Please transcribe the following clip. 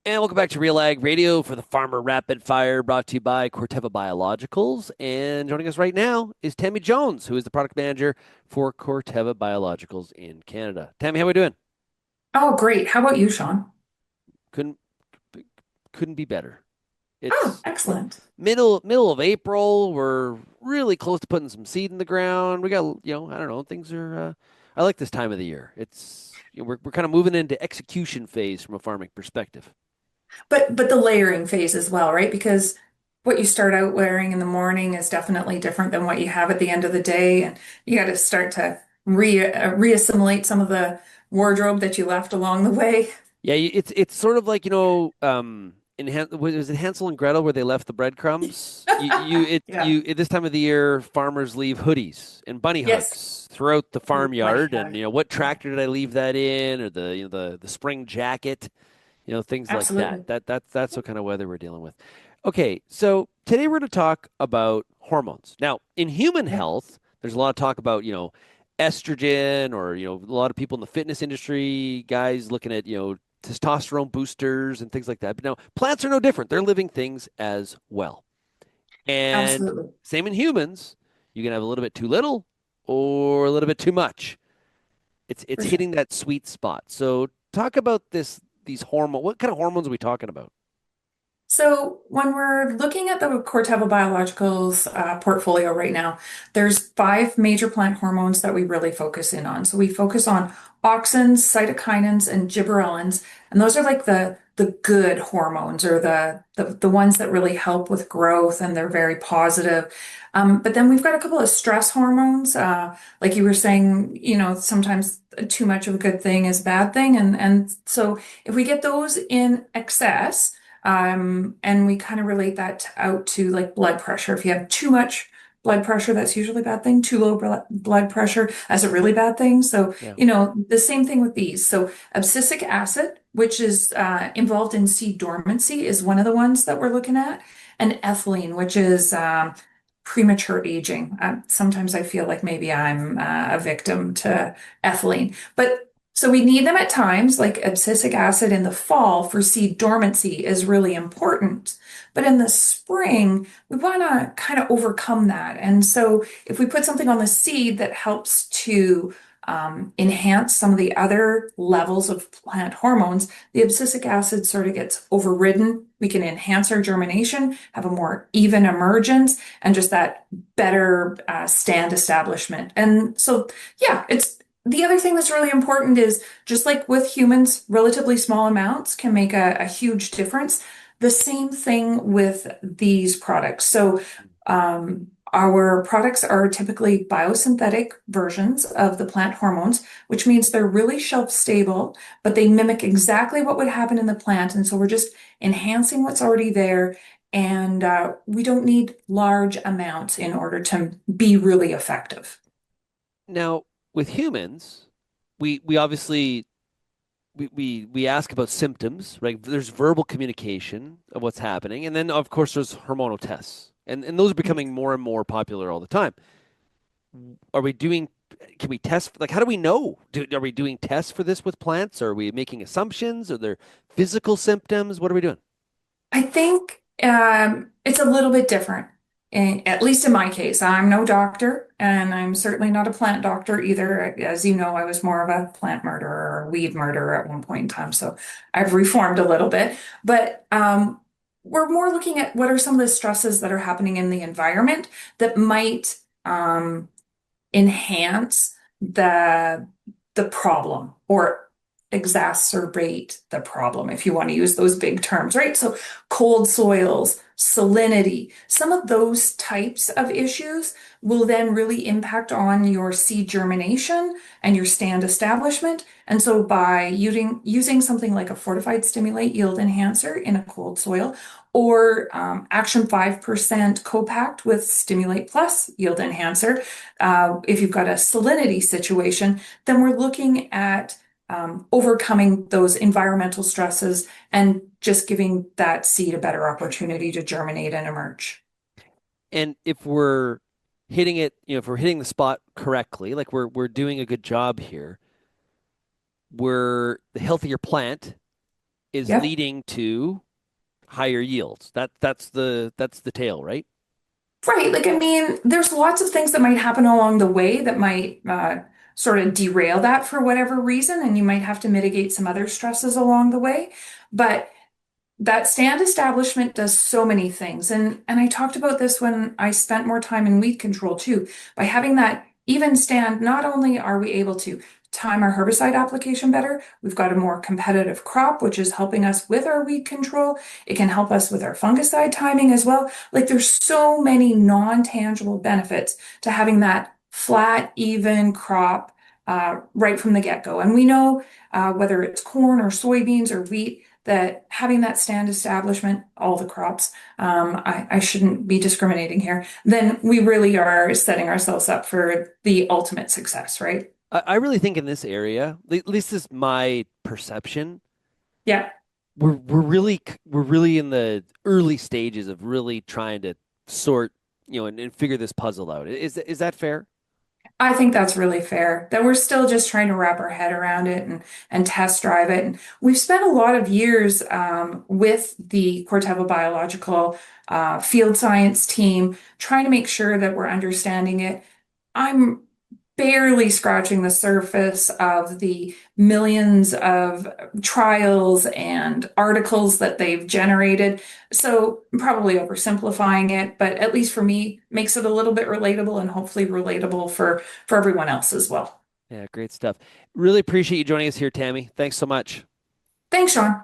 And welcome back to RealAg Radio for the Farmer Rapid Fire, brought to you by Corteva Biologicals. And joining us right now is Tammy Jones, who is the product manager for Corteva Biologicals in Canada. Tammy, how are we doing? Oh, great. How about you, Sean? Couldn't couldn't be better. Oh, It's excellent. middle of April. We're really close to putting some seed in the ground. We got, I don't know, things are. I like this time of the year. We're kind of moving into execution phase from a farming perspective. But the layering phase as well, right? Because what you start out wearing in the morning is definitely different than what you have at the end of the day, and you got to start to reassimilate some of the wardrobe that you left along the way. Yeah, it's sort of like was it Hansel and Gretel where they left the breadcrumbs? Yeah. At this time of the year, farmers leave hoodies and bunny Yes. hooks throughout the Ooh, funny farmyard, and hug. what Yeah, tractor did I leave that in, or the spring jacket, things like that. absolutely. That's what kind of weather we're dealing with. Okay, so today we're going to talk about hormones. Now, in human Yeah. health, there's a lot of talk about estrogen, or a lot of people in the fitness industry, guys looking at testosterone boosters and things like that. But now plants are no different. They're living things as well. And Absolutely. same in humans. You can have a little bit too little or a little bit too much. It's For sure. hitting that sweet spot. So talk about these hormone. What kind of hormones are we talking about? So when we're looking at the Corteva Biologicals portfolio right now, there's five major plant hormones that we really focus in on. So we focus on auxins, cytokinins, and gibberellins, and those are like the good hormones or the ones that really help with growth, and they're very positive. But then we've got a couple of stress hormones, like you were saying, sometimes too much of a good thing is a bad thing, and so if we get those in excess. And we kind of relate that out to like blood pressure. If you have too much blood pressure, that's usually a bad thing. Too low blood pressure, that's a really bad thing. So, Yeah. the same thing with these. So, abscisic acid, which is involved in seed dormancy, is one of the ones that we're looking at. And ethylene, which is premature aging. Sometimes I feel like maybe I'm a victim to ethylene. But so we need them at times, like abscisic acid in the fall for seed dormancy is really important. But in the spring, we want to kind of overcome that. And so if we put something on the seed that helps to enhance some of the other levels of plant hormones, the abscisic acid sort of gets overridden. We can enhance our germination, have a more even emergence, and just that better stand establishment. And so, yeah, it's the other thing that's really important is just like with humans, relatively small amounts can make a huge difference. The same thing with these products. So, our products are typically biosynthetic versions of the plant hormones, which means they're really shelf stable, but they mimic exactly what would happen in the plant. And so we're just enhancing what's already there. And we don't need large amounts in order to be really effective. Now, with humans, we obviously we ask about symptoms, right? There's verbal communication of what's happening, and then of course there's hormonal tests, and those are becoming more and more popular all the time. Are we doing? Can we test? Like, how do we know? Are we doing tests for this with plants? Are we making assumptions? Are there physical symptoms? What are we doing? I think it's a little bit different, at least in my case. I'm no doctor, and I'm certainly not a plant doctor either. As you know, I was more of a plant murderer or weed murderer at one point in time, so I've reformed a little bit. But we're more looking at what are some of the stresses that are happening in the environment that might enhance the problem or exacerbate the problem, if you want to use those big terms, right? So cold soils, salinity, some of those types of issues will then really impact on your seed germination and your stand establishment. And so by using something like a fortified stimulate yield enhancer in a cold soil, or Action 5% co-packed with Stimulate Plus Yield Enhancer. If you've got a salinity situation, then we're looking at overcoming those environmental stresses and just giving that seed a better opportunity to germinate and emerge. And if we're hitting it, if we're hitting the spot correctly, like we're doing a good job here, we're the healthier plant is Yep. leading to higher yields. That's the tail, right? Right. Like, I mean, there's lots of things that might happen along the way that might sort of derail that for whatever reason, and you might have to mitigate some other stresses along the way. But that stand establishment does so many things. And I talked about this when I spent more time in weed control too. By having that even stand, not only are we able to time our herbicide application better, we've got a more competitive crop, which is helping us with our weed control. It can help us with our fungicide timing as well. Like there's so many non-tangible benefits to having that flat, even crop right from the get-go. And we know whether it's corn or soybeans or wheat, that having that stand establishment, all the crops, I shouldn't be discriminating here, then we really are setting ourselves up for the ultimate success, right? I really think in this area, at least this is my perception, Yeah. we're really in the early stages of really trying to sort, and figure this puzzle out. Is that fair? I think that's really fair that we're still just trying to wrap our head around it and test drive it. And we've spent a lot of years with the Corteva Biological field science team trying to make sure that we're understanding it. I'm barely scratching the surface of the millions of trials and articles that they've generated. So I'm probably oversimplifying it, but at least for me, makes it a little bit relatable and hopefully relatable for everyone else as well. Yeah, great stuff. Really appreciate you joining us here, Tammy. Thanks so much. Thanks, Sean.